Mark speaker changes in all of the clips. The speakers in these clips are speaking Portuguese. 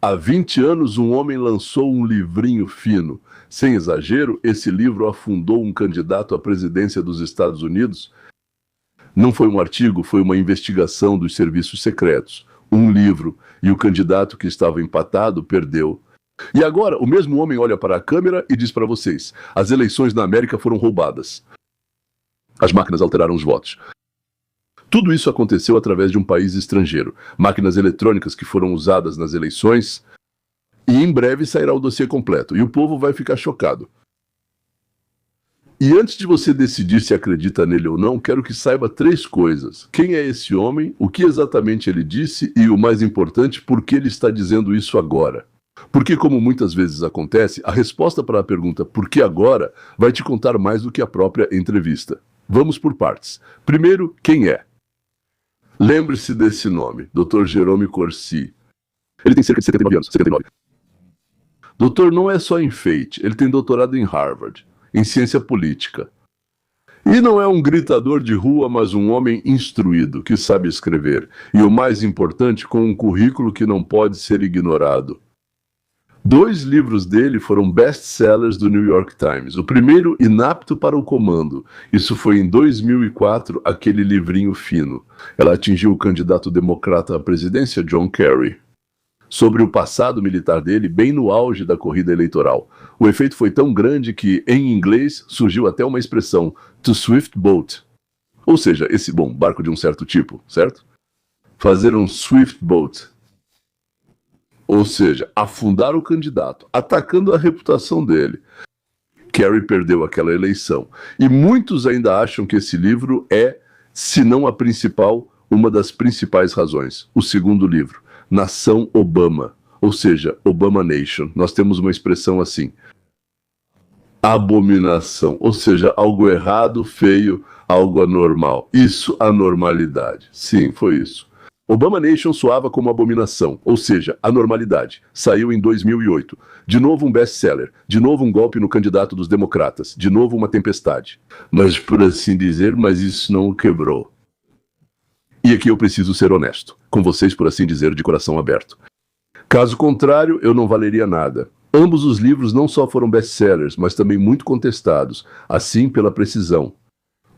Speaker 1: Há 20 anos, um homem lançou um livrinho fino. Sem exagero, esse livro afundou um candidato à presidência dos Estados Unidos. Não foi um artigo, foi uma investigação dos serviços secretos. Um livro, e o candidato que estava empatado perdeu. E agora, o mesmo homem olha para a câmera e diz para vocês: as eleições na América foram roubadas. As máquinas alteraram os votos. Tudo isso aconteceu através de um país estrangeiro. Máquinas eletrônicas que foram usadas nas eleições. E em breve sairá o dossiê completo. E o povo vai ficar chocado. E antes de você decidir se acredita nele ou não, quero que saiba 3 coisas. Quem é esse homem, o que exatamente ele disse e, o mais importante, por que ele está dizendo isso agora. Porque, como muitas vezes acontece, a resposta para a pergunta "por que agora?" vai te contar mais do que a própria entrevista. Vamos por partes. Primeiro, quem é? Lembre-se desse nome, Dr. Jerome Corsi. Ele tem cerca de 79 anos, 79. Doutor não é só enfeite, ele tem doutorado em Harvard, em ciência política. E não é um gritador de rua, mas um homem instruído, que sabe escrever. E o mais importante, com um currículo que não pode ser ignorado. 2 livros dele foram best-sellers do New York Times. O primeiro, Inapto para o Comando. Isso foi em 2004, aquele livrinho fino. Ela atingiu o candidato democrata à presidência, John Kerry. Sobre o passado militar dele, bem no auge da corrida eleitoral. O efeito foi tão grande que, em inglês, surgiu até uma expressão, to swift boat. Ou seja, esse barco de um certo tipo, certo? Fazer um swift boat. Ou seja, afundar o candidato, atacando a reputação dele. Kerry perdeu aquela eleição. E muitos ainda acham que esse livro é, se não a principal, uma das principais razões. O segundo livro, Nação Obama, ou seja, Obama Nation. Nós temos uma expressão assim. Abominação, ou seja, algo errado, feio, algo anormal. Isso, anormalidade. Sim, foi isso. Obama Nation soava como abominação, ou seja, anormalidade. Saiu em 2008. De novo um best-seller. De novo um golpe no candidato dos democratas. De novo uma tempestade. Mas, por assim dizer, mas isso não o quebrou. E aqui eu preciso ser honesto. Com vocês, por assim dizer, de coração aberto. Caso contrário, eu não valeria nada. Ambos os livros não só foram best-sellers, mas também muito contestados. Assim, pela precisão.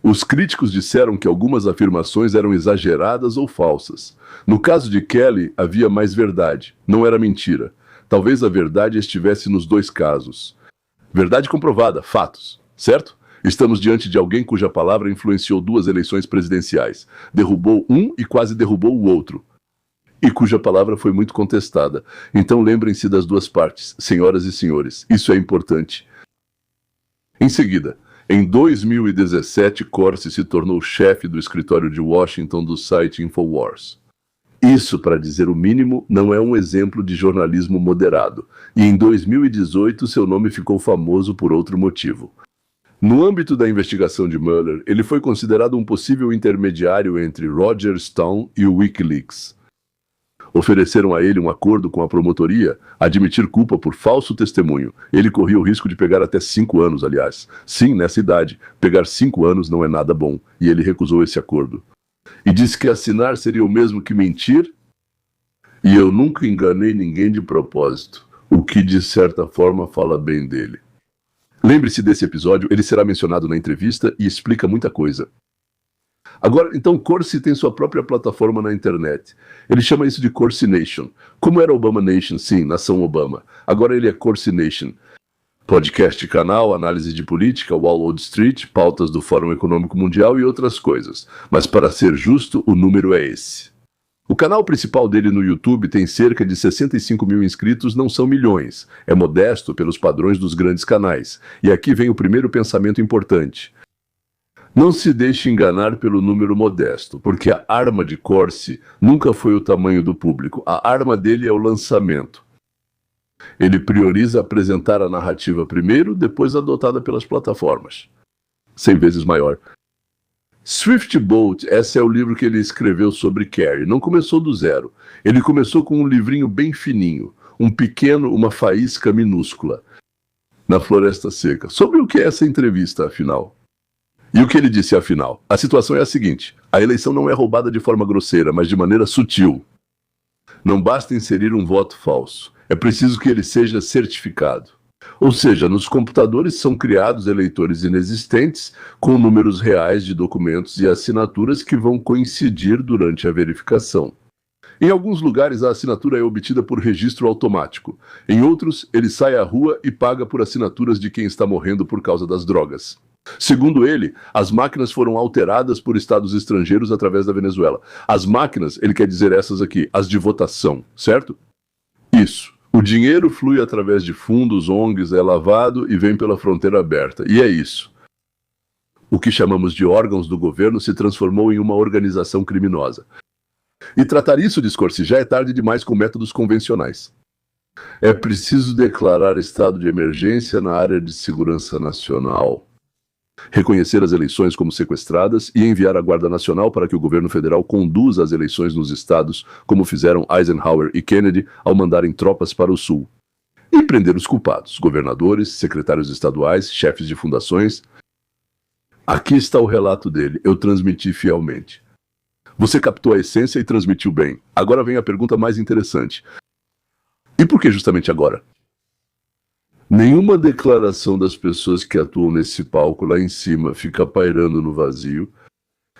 Speaker 1: Os críticos disseram que algumas afirmações eram exageradas ou falsas. No caso de Kelly, havia mais verdade, não era mentira. Talvez a verdade estivesse nos 2 casos. Verdade comprovada, fatos, certo? Estamos diante de alguém cuja palavra influenciou 2 eleições presidenciais. Derrubou um e quase derrubou o outro. E cuja palavra foi muito contestada. Então lembrem-se das 2 partes, senhoras e senhores. Isso é importante. Em seguida, em 2017, Corsi se tornou chefe do escritório de Washington do site Infowars. Isso, para dizer o mínimo, não é um exemplo de jornalismo moderado. E em 2018, seu nome ficou famoso por outro motivo. No âmbito da investigação de Mueller, ele foi considerado um possível intermediário entre Roger Stone e o Wikileaks. Ofereceram a ele um acordo com a promotoria, admitir culpa por falso testemunho. Ele corria o risco de pegar até 5 anos, aliás. Sim, nessa idade, pegar 5 anos não é nada bom, e ele recusou esse acordo. E disse que assinar seria o mesmo que mentir? E eu nunca enganei ninguém de propósito, o que de certa forma fala bem dele. Lembre-se desse episódio, ele será mencionado na entrevista e explica muita coisa. Agora, então, Corsi tem sua própria plataforma na internet. Ele chama isso de Corsi Nation. Como era Obama Nation? Sim, Nação Obama. Agora ele é Corsi Nation. Podcast, canal, análise de política, Wall Street, pautas do Fórum Econômico Mundial e outras coisas. Mas para ser justo, o número é esse. O canal principal dele no YouTube tem cerca de 65 mil inscritos, não são milhões. É modesto pelos padrões dos grandes canais. E aqui vem o primeiro pensamento importante. Não se deixe enganar pelo número modesto, porque a arma de Corsi nunca foi o tamanho do público. A arma dele é o lançamento. Ele prioriza apresentar a narrativa primeiro, depois adotada pelas plataformas. 100 vezes maior. Swift Boat, esse é o livro que ele escreveu sobre Kerry. Não começou do zero. Ele começou com um livrinho bem fininho, uma faísca minúscula, na Floresta Seca. Sobre o que é essa entrevista, afinal? E o que ele disse, afinal? A situação é a seguinte: a eleição não é roubada de forma grosseira, mas de maneira sutil. Não basta inserir um voto falso. é preciso que ele seja certificado. Ou seja, nos computadores são criados eleitores inexistentes com números reais de documentos e assinaturas que vão coincidir durante a verificação. Em alguns lugares, a assinatura é obtida por registro automático. Em outros, ele sai à rua e paga por assinaturas de quem está morrendo por causa das drogas. Segundo ele, as máquinas foram alteradas por estados estrangeiros através da Venezuela. As máquinas, ele quer dizer essas aqui, as de votação, certo? Isso. O dinheiro flui através de fundos, ONGs, é lavado e vem pela fronteira aberta. E é isso. O que chamamos de órgãos do governo se transformou em uma organização criminosa. E tratar isso, diz-se, já é tarde demais com métodos convencionais. É preciso declarar estado de emergência na área de segurança nacional, reconhecer as eleições como sequestradas e enviar a Guarda Nacional para que o governo federal conduza as eleições nos estados, como fizeram Eisenhower e Kennedy ao mandarem tropas para o sul. E prender os culpados, governadores, secretários estaduais, chefes de fundações. Aqui está o relato dele, eu transmiti fielmente. Você captou a essência e transmitiu bem. Agora vem a pergunta mais interessante. E por que justamente agora? Nenhuma declaração das pessoas que atuam nesse palco lá em cima fica pairando no vazio.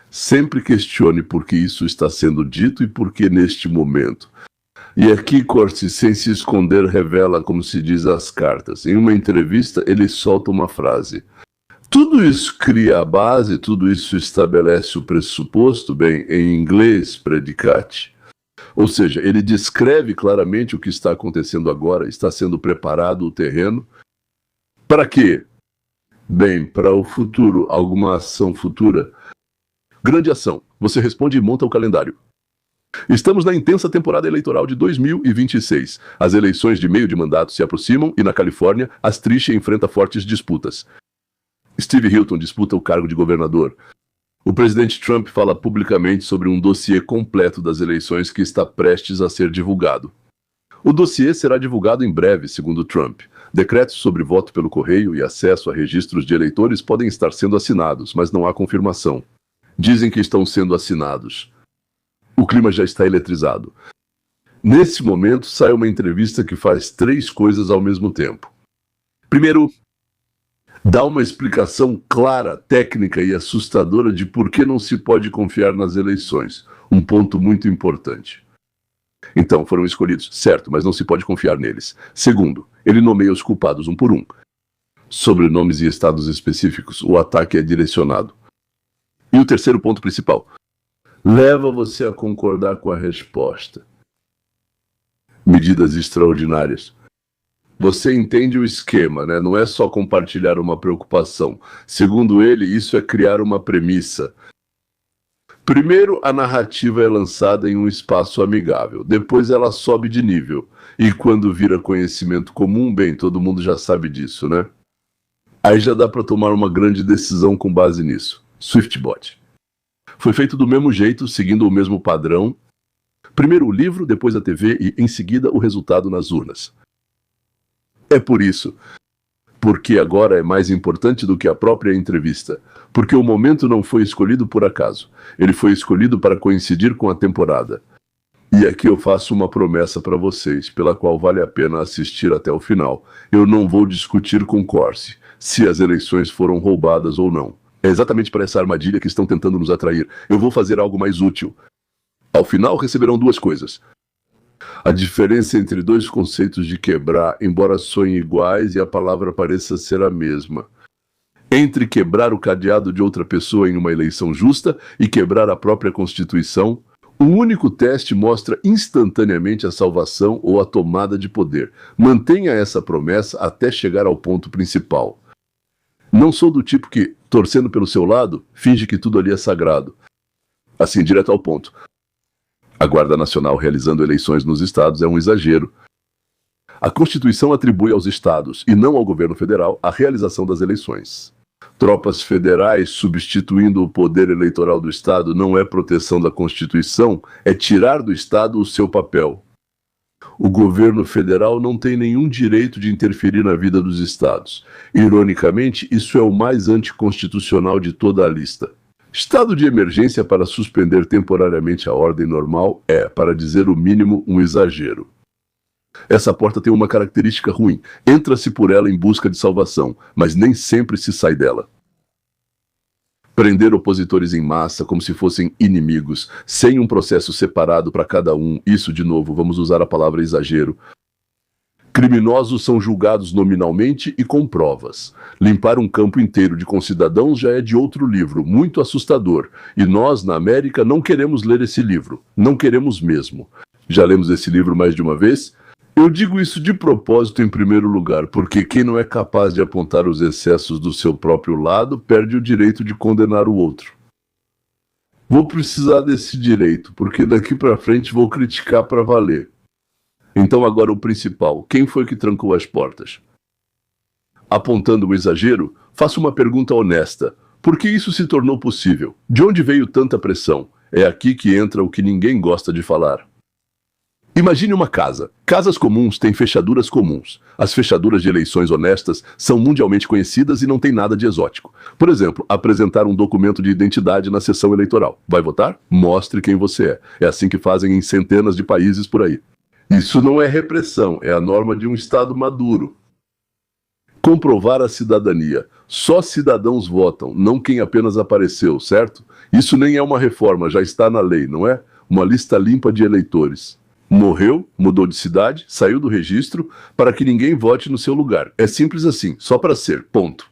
Speaker 1: Sempre questione por que isso está sendo dito e por que neste momento. E aqui, Corsi, sem se esconder, revela como se diz as cartas. Em uma entrevista, ele solta uma frase. Tudo isso cria a base, tudo isso estabelece o pressuposto, bem, em inglês, predicate. Ou seja, ele descreve claramente o que está acontecendo agora, está sendo preparado o terreno. Para quê? Bem, para o futuro, alguma ação futura. Grande ação. Você responde e monta o calendário. Estamos na intensa temporada eleitoral de 2026. As eleições de meio de mandato se aproximam e na Califórnia, Astriche enfrenta fortes disputas. Steve Hilton disputa o cargo de governador. O presidente Trump fala publicamente sobre um dossiê completo das eleições que está prestes a ser divulgado. O dossiê será divulgado em breve, segundo Trump. Decretos sobre voto pelo correio e acesso a registros de eleitores podem estar sendo assinados, mas não há confirmação. Dizem que estão sendo assinados. O clima já está eletrizado. Nesse momento, sai uma entrevista que faz 3 coisas ao mesmo tempo. Primeiro, dá uma explicação clara, técnica e assustadora de por que não se pode confiar nas eleições. Um ponto muito importante. Então, foram escolhidos, certo, mas não se pode confiar neles. Segundo, ele nomeia os culpados um por um. Sobrenomes e estados específicos, o ataque é direcionado. E o terceiro ponto principal. Leva você a concordar com a resposta. Medidas extraordinárias. Você entende o esquema, né? Não é só compartilhar uma preocupação. Segundo ele, isso é criar uma premissa. Primeiro, a narrativa é lançada em um espaço amigável. Depois ela sobe de nível. E quando vira conhecimento comum, bem, todo mundo já sabe disso, né? Aí já dá para tomar uma grande decisão com base nisso. SwiftBot. Foi feito do mesmo jeito, seguindo o mesmo padrão. Primeiro o livro, depois a TV e, em seguida, o resultado nas urnas. É por isso. Porque agora é mais importante do que a própria entrevista. Porque o momento não foi escolhido por acaso. Ele foi escolhido para coincidir com a temporada. E aqui eu faço uma promessa para vocês, pela qual vale a pena assistir até o final. Eu não vou discutir com Corsi se as eleições foram roubadas ou não. É exatamente para essa armadilha que estão tentando nos atrair. Eu vou fazer algo mais útil. Ao final receberão 2 coisas. A diferença entre 2 conceitos de quebrar, embora soem iguais e a palavra pareça ser a mesma. Entre quebrar o cadeado de outra pessoa em uma eleição justa e quebrar a própria Constituição, um único teste mostra instantaneamente a salvação ou a tomada de poder. Mantenha essa promessa até chegar ao ponto principal. Não sou do tipo que, torcendo pelo seu lado, finge que tudo ali é sagrado. Assim, direto ao ponto. A Guarda Nacional realizando eleições nos estados é um exagero. A Constituição atribui aos estados, e não ao governo federal, a realização das eleições. Tropas federais substituindo o poder eleitoral do estado não é proteção da Constituição, é tirar do estado o seu papel. O governo federal não tem nenhum direito de interferir na vida dos estados. Ironicamente, isso é o mais anticonstitucional de toda a lista. Estado de emergência para suspender temporariamente a ordem normal é, para dizer o mínimo, um exagero. Essa porta tem uma característica ruim. Entra-se por ela em busca de salvação, mas nem sempre se sai dela. Prender opositores em massa como se fossem inimigos, sem um processo separado para cada um, isso, de novo, vamos usar a palavra exagero. Criminosos são julgados nominalmente e com provas. Limpar um campo inteiro de concidadãos já é de outro livro, muito assustador. E nós, na América, não queremos ler esse livro. Não queremos mesmo. Já lemos esse livro mais de uma vez? Eu digo isso de propósito em primeiro lugar, porque quem não é capaz de apontar os excessos do seu próprio lado, perde o direito de condenar o outro. Vou precisar desse direito, porque daqui para frente vou criticar para valer. Então agora o principal, quem foi que trancou as portas? Apontando o exagero, faço uma pergunta honesta. Por que isso se tornou possível? De onde veio tanta pressão? É aqui que entra o que ninguém gosta de falar. Imagine uma casa. Casas comuns têm fechaduras comuns. As fechaduras de eleições honestas são mundialmente conhecidas e não tem nada de exótico. Por exemplo, apresentar um documento de identidade na sessão eleitoral. Vai votar? Mostre quem você é. É assim que fazem em centenas de países por aí. Isso não é repressão, é a norma de um Estado maduro. Comprovar a cidadania. Só cidadãos votam, não quem apenas apareceu, certo? Isso nem é uma reforma, já está na lei, não é? Uma lista limpa de eleitores. Morreu, mudou de cidade, saiu do registro, para que ninguém vote no seu lugar. É simples assim, só para ser, ponto.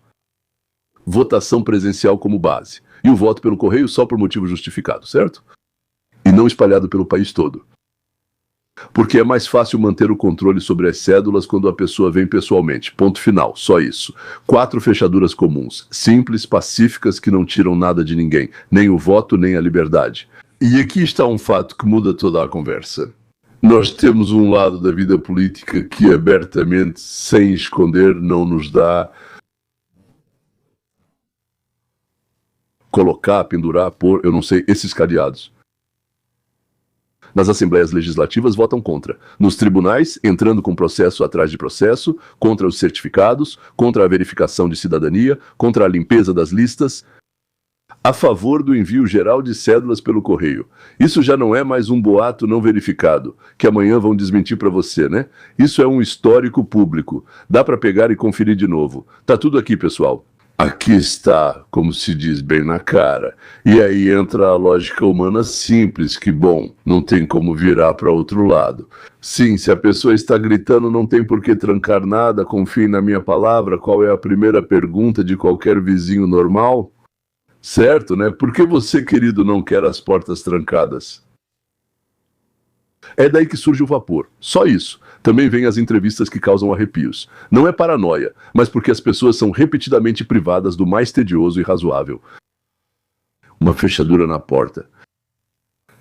Speaker 1: Votação presencial como base. E o voto pelo correio só por motivo justificado, certo? E não espalhado pelo país todo. Porque é mais fácil manter o controle sobre as cédulas quando a pessoa vem pessoalmente. Ponto final, só isso. 4 fechaduras comuns, simples, pacíficas, que não tiram nada de ninguém, nem o voto, nem a liberdade. E aqui está um fato que muda toda a conversa. Nós temos um lado da vida política que abertamente, sem esconder, não nos dá colocar, pendurar, pôr, eu não sei, esses cadeados. Nas assembleias legislativas votam contra. Nos tribunais, entrando com processo atrás de processo, contra os certificados, contra a verificação de cidadania, contra a limpeza das listas, a favor do envio geral de cédulas pelo correio. Isso já não é mais um boato não verificado, que amanhã vão desmentir para você, né? Isso é um histórico público. Dá para pegar e conferir de novo. Tá tudo aqui, pessoal. Aqui está, como se diz, bem na cara. E aí entra a lógica humana simples, que, bom, não tem como virar para outro lado. Sim, se a pessoa está gritando, não tem por que trancar nada, confie na minha palavra. Qual é a primeira pergunta de qualquer vizinho normal? Certo, né? Por que você, querido, não quer as portas trancadas? É daí que surge o vapor. Só isso. Também vem as entrevistas que causam arrepios. Não é paranoia, mas porque as pessoas são repetidamente privadas do mais tedioso e razoável. Uma fechadura na porta.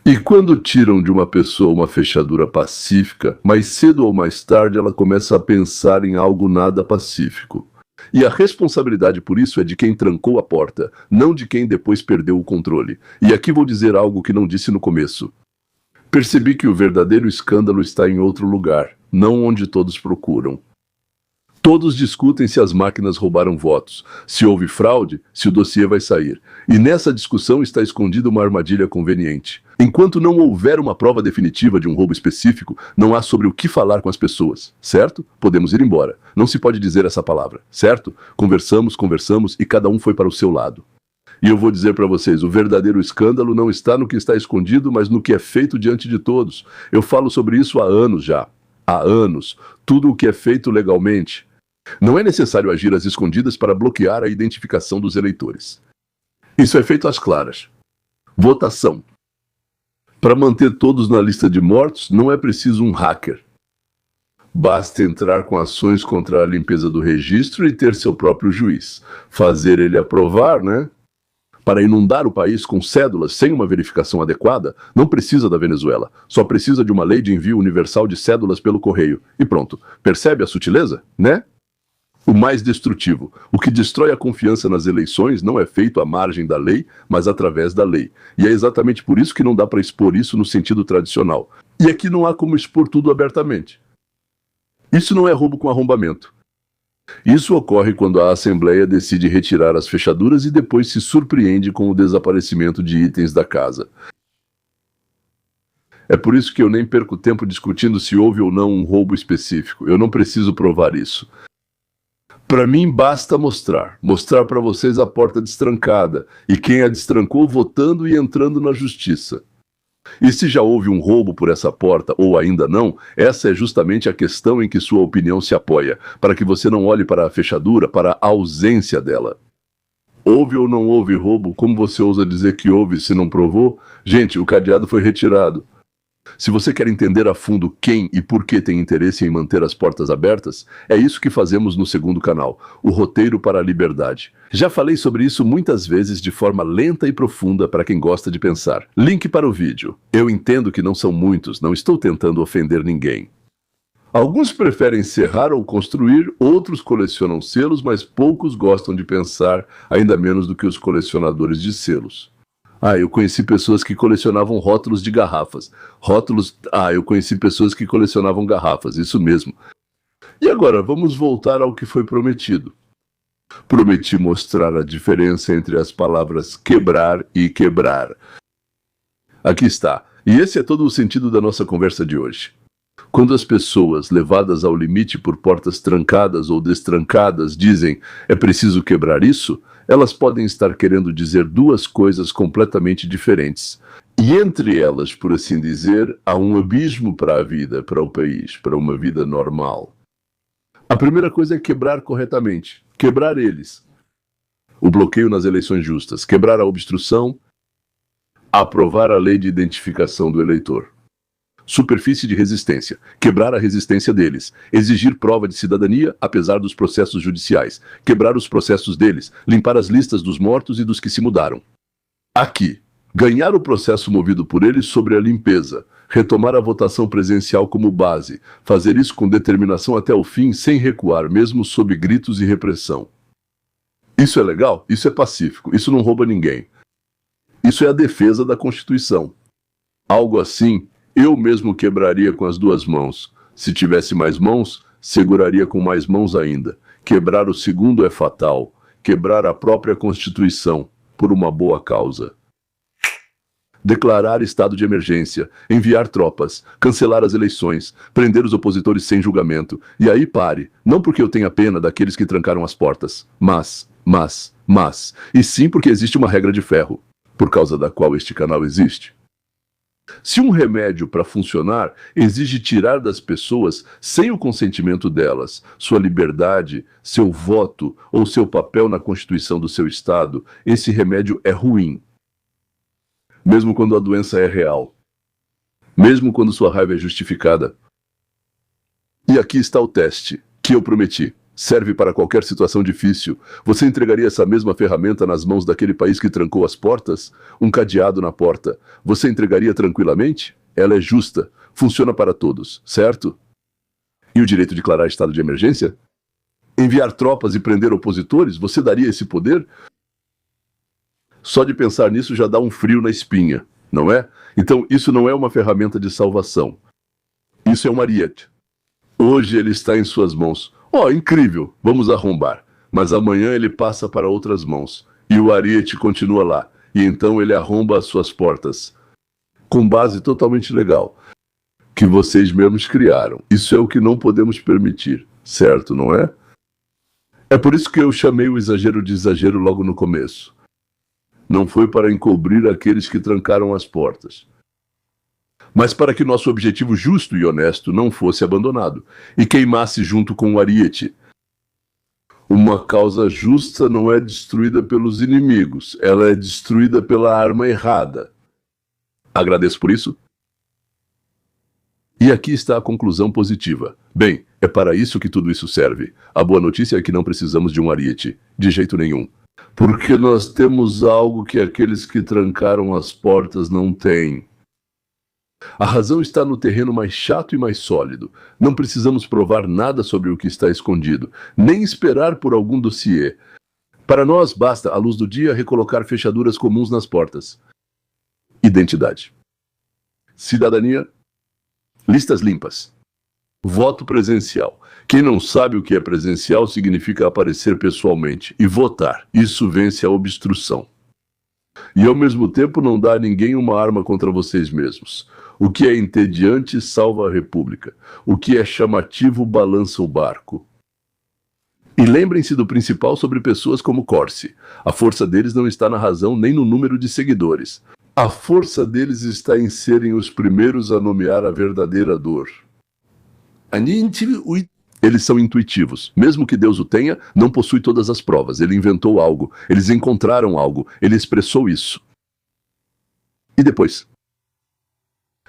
Speaker 1: E quando tiram de uma pessoa uma fechadura pacífica, mais cedo ou mais tarde ela começa a pensar em algo nada pacífico. E a responsabilidade por isso é de quem trancou a porta, não de quem depois perdeu o controle. E aqui vou dizer algo que não disse no começo. Percebi que o verdadeiro escândalo está em outro lugar, não onde todos procuram. Todos discutem se as máquinas roubaram votos, se houve fraude, se o dossiê vai sair. E nessa discussão está escondida uma armadilha conveniente. Enquanto não houver uma prova definitiva de um roubo específico, não há sobre o que falar com as pessoas, certo? Podemos ir embora. Não se pode dizer essa palavra, certo? Conversamos e cada um foi para o seu lado. E eu vou dizer para vocês, o verdadeiro escândalo não está no que está escondido, mas no que é feito diante de todos. Eu falo sobre isso há anos já. Há anos. Tudo o que é feito legalmente. Não é necessário agir às escondidas para bloquear a identificação dos eleitores. Isso é feito às claras. Votação. Para manter todos na lista de mortos, não é preciso um hacker. Basta entrar com ações contra a limpeza do registro e ter seu próprio juiz. Fazer ele aprovar, né? Para inundar o país com cédulas sem uma verificação adequada, não precisa da Venezuela. Só precisa de uma lei de envio universal de cédulas pelo correio. E pronto. Percebe a sutileza? Né? O mais destrutivo. O que destrói a confiança nas eleições não é feito à margem da lei, mas através da lei. E é exatamente por isso que não dá para expor isso no sentido tradicional. E aqui não há como expor tudo abertamente. Isso não é roubo com arrombamento. Isso ocorre quando a Assembleia decide retirar as fechaduras e depois se surpreende com o desaparecimento de itens da casa. É por isso que eu nem perco tempo discutindo se houve ou não um roubo específico. Eu não preciso provar isso. Para mim, basta mostrar para vocês a porta destrancada e quem a destrancou votando e entrando na justiça. E se já houve um roubo por essa porta ou ainda não, essa é justamente a questão em que sua opinião se apoia, para que você não olhe para a fechadura, para a ausência dela. Houve ou não houve roubo? Como você ousa dizer que houve se não provou? Gente, o cadeado foi retirado. Se você quer entender a fundo quem e por que tem interesse em manter as portas abertas, é isso que fazemos no segundo canal, o Roteiro para a Liberdade. Já falei sobre isso muitas vezes de forma lenta e profunda para quem gosta de pensar. Link para o vídeo. Eu entendo que não são muitos, não estou tentando ofender ninguém. Alguns preferem serrar ou construir, outros colecionam selos, mas poucos gostam de pensar, ainda menos do que os colecionadores de selos. Eu conheci pessoas que colecionavam rótulos de garrafas. Eu conheci pessoas que colecionavam garrafas, isso mesmo. E agora, vamos voltar ao que foi prometido. Prometi mostrar a diferença entre as palavras quebrar e quebrar. Aqui está. E esse é todo o sentido da nossa conversa de hoje. Quando as pessoas, levadas ao limite por portas trancadas ou destrancadas, dizem é preciso quebrar isso, elas podem estar querendo dizer duas coisas completamente diferentes. E entre elas, por assim dizer, há um abismo para a vida, para o país, para uma vida normal. A primeira coisa é quebrar corretamente, quebrar eles. O bloqueio nas eleições justas, quebrar a obstrução, aprovar a lei de identificação do eleitor. Superfície de resistência, quebrar a resistência deles, exigir prova de cidadania apesar dos processos judiciais, quebrar os processos deles, limpar as listas dos mortos e dos que se mudaram. Aqui, ganhar o processo movido por eles sobre a limpeza, retomar a votação presencial como base, fazer isso com determinação até o fim sem recuar, mesmo sob gritos e repressão. Isso é legal? Isso é pacífico, isso não rouba ninguém. Isso é a defesa da Constituição. Algo assim, eu mesmo quebraria com as duas mãos. Se tivesse mais mãos, seguraria com mais mãos ainda. Quebrar o segundo é fatal. Quebrar a própria Constituição, por uma boa causa. Declarar estado de emergência, enviar tropas, cancelar as eleições, prender os opositores sem julgamento. E aí pare, não porque eu tenha pena daqueles que trancaram as portas, mas, e sim porque existe uma regra de ferro, por causa da qual este canal existe. Se um remédio para funcionar exige tirar das pessoas, sem o consentimento delas, sua liberdade, seu voto ou seu papel na Constituição do seu Estado, esse remédio é ruim. Mesmo quando a doença é real. Mesmo quando sua raiva é justificada. E aqui está o teste, que eu prometi. Serve para qualquer situação difícil. Você entregaria essa mesma ferramenta nas mãos daquele país que trancou as portas? Um cadeado na porta. Você entregaria tranquilamente? Ela é justa. Funciona para todos, certo? E o direito de declarar estado de emergência? Enviar tropas e prender opositores? Você daria esse poder? Só de pensar nisso já dá um frio na espinha, não é? Então isso não é uma ferramenta de salvação. Isso é um ariete. Hoje ele está em suas mãos. Incrível, vamos arrombar. Mas amanhã ele passa para outras mãos. E o ariete continua lá. E então ele arromba as suas portas. Com base totalmente legal. Que vocês mesmos criaram. Isso é o que não podemos permitir. Certo, não é? É por isso que eu chamei o exagero de exagero logo no começo. Não foi para encobrir aqueles que trancaram as portas, mas para que nosso objetivo justo e honesto não fosse abandonado e queimasse junto com o ariete. Uma causa justa não é destruída pelos inimigos, ela é destruída pela arma errada. Agradeço por isso. E aqui está a conclusão positiva. Bem, é para isso que tudo isso serve. A boa notícia é que não precisamos de um ariete, de jeito nenhum. Porque nós temos algo que aqueles que trancaram as portas não têm. A razão está no terreno mais chato e mais sólido. Não precisamos provar nada sobre o que está escondido, nem esperar por algum dossiê. Para nós, basta, à luz do dia, recolocar fechaduras comuns nas portas. Identidade. Cidadania. Listas limpas. Voto presencial. Quem não sabe o que é presencial significa aparecer pessoalmente e votar. Isso vence a obstrução. E ao mesmo tempo não dá a ninguém uma arma contra vocês mesmos. O que é entediante salva a república. O que é chamativo balança o barco. E lembrem-se do principal sobre pessoas como Corsi. A força deles não está na razão nem no número de seguidores. A força deles está em serem os primeiros a nomear a verdadeira dor. Eles são intuitivos. Mesmo que Deus o tenha, não possui todas as provas. Ele inventou algo. Eles encontraram algo. Ele expressou isso. E depois?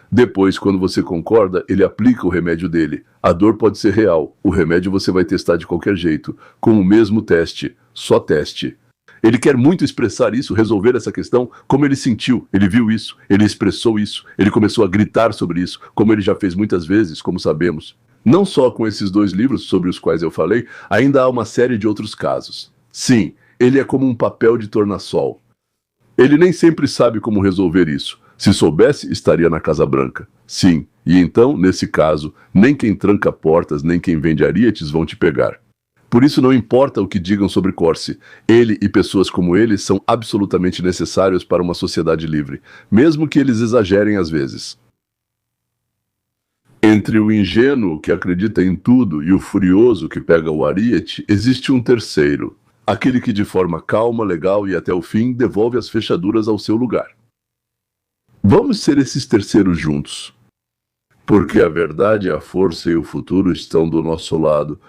Speaker 1: Depois, quando você concorda, ele aplica o remédio dele. A dor pode ser real. O remédio você vai testar de qualquer jeito. Com o mesmo teste. Só teste. Ele quer muito expressar isso, resolver essa questão, como ele sentiu, ele viu isso, ele expressou isso, ele começou a gritar sobre isso, como ele já fez muitas vezes, como sabemos. Não só com esses 2 livros sobre os quais eu falei, ainda há uma série de outros casos. Sim, ele é como um papel de tornassol. Ele nem sempre sabe como resolver isso. Se soubesse, estaria na Casa Branca. Sim, e então, nesse caso, nem quem tranca portas, nem quem vende arietes vão te pegar. Por isso não importa o que digam sobre Corsi. Ele e pessoas como ele são absolutamente necessários para uma sociedade livre, mesmo que eles exagerem às vezes. Entre o ingênuo que acredita em tudo e o furioso que pega o ariete, existe um terceiro. Aquele que de forma calma, legal e até o fim devolve as fechaduras ao seu lugar. Vamos ser esses terceiros juntos. Porque a verdade, a força e o futuro estão do nosso lado.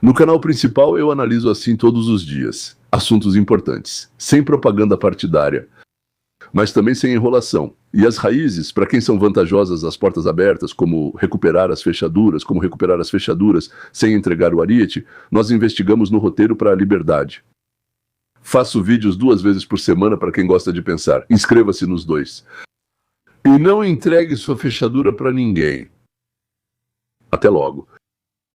Speaker 1: No canal principal eu analiso assim todos os dias. Assuntos importantes, sem propaganda partidária, mas também sem enrolação. E as raízes, para quem são vantajosas as portas abertas, como recuperar as fechaduras, sem entregar o ariete, nós investigamos no roteiro para a liberdade. Faço vídeos 2 vezes por semana para quem gosta de pensar. Inscreva-se nos 2. E não entregue sua fechadura para ninguém. Até logo.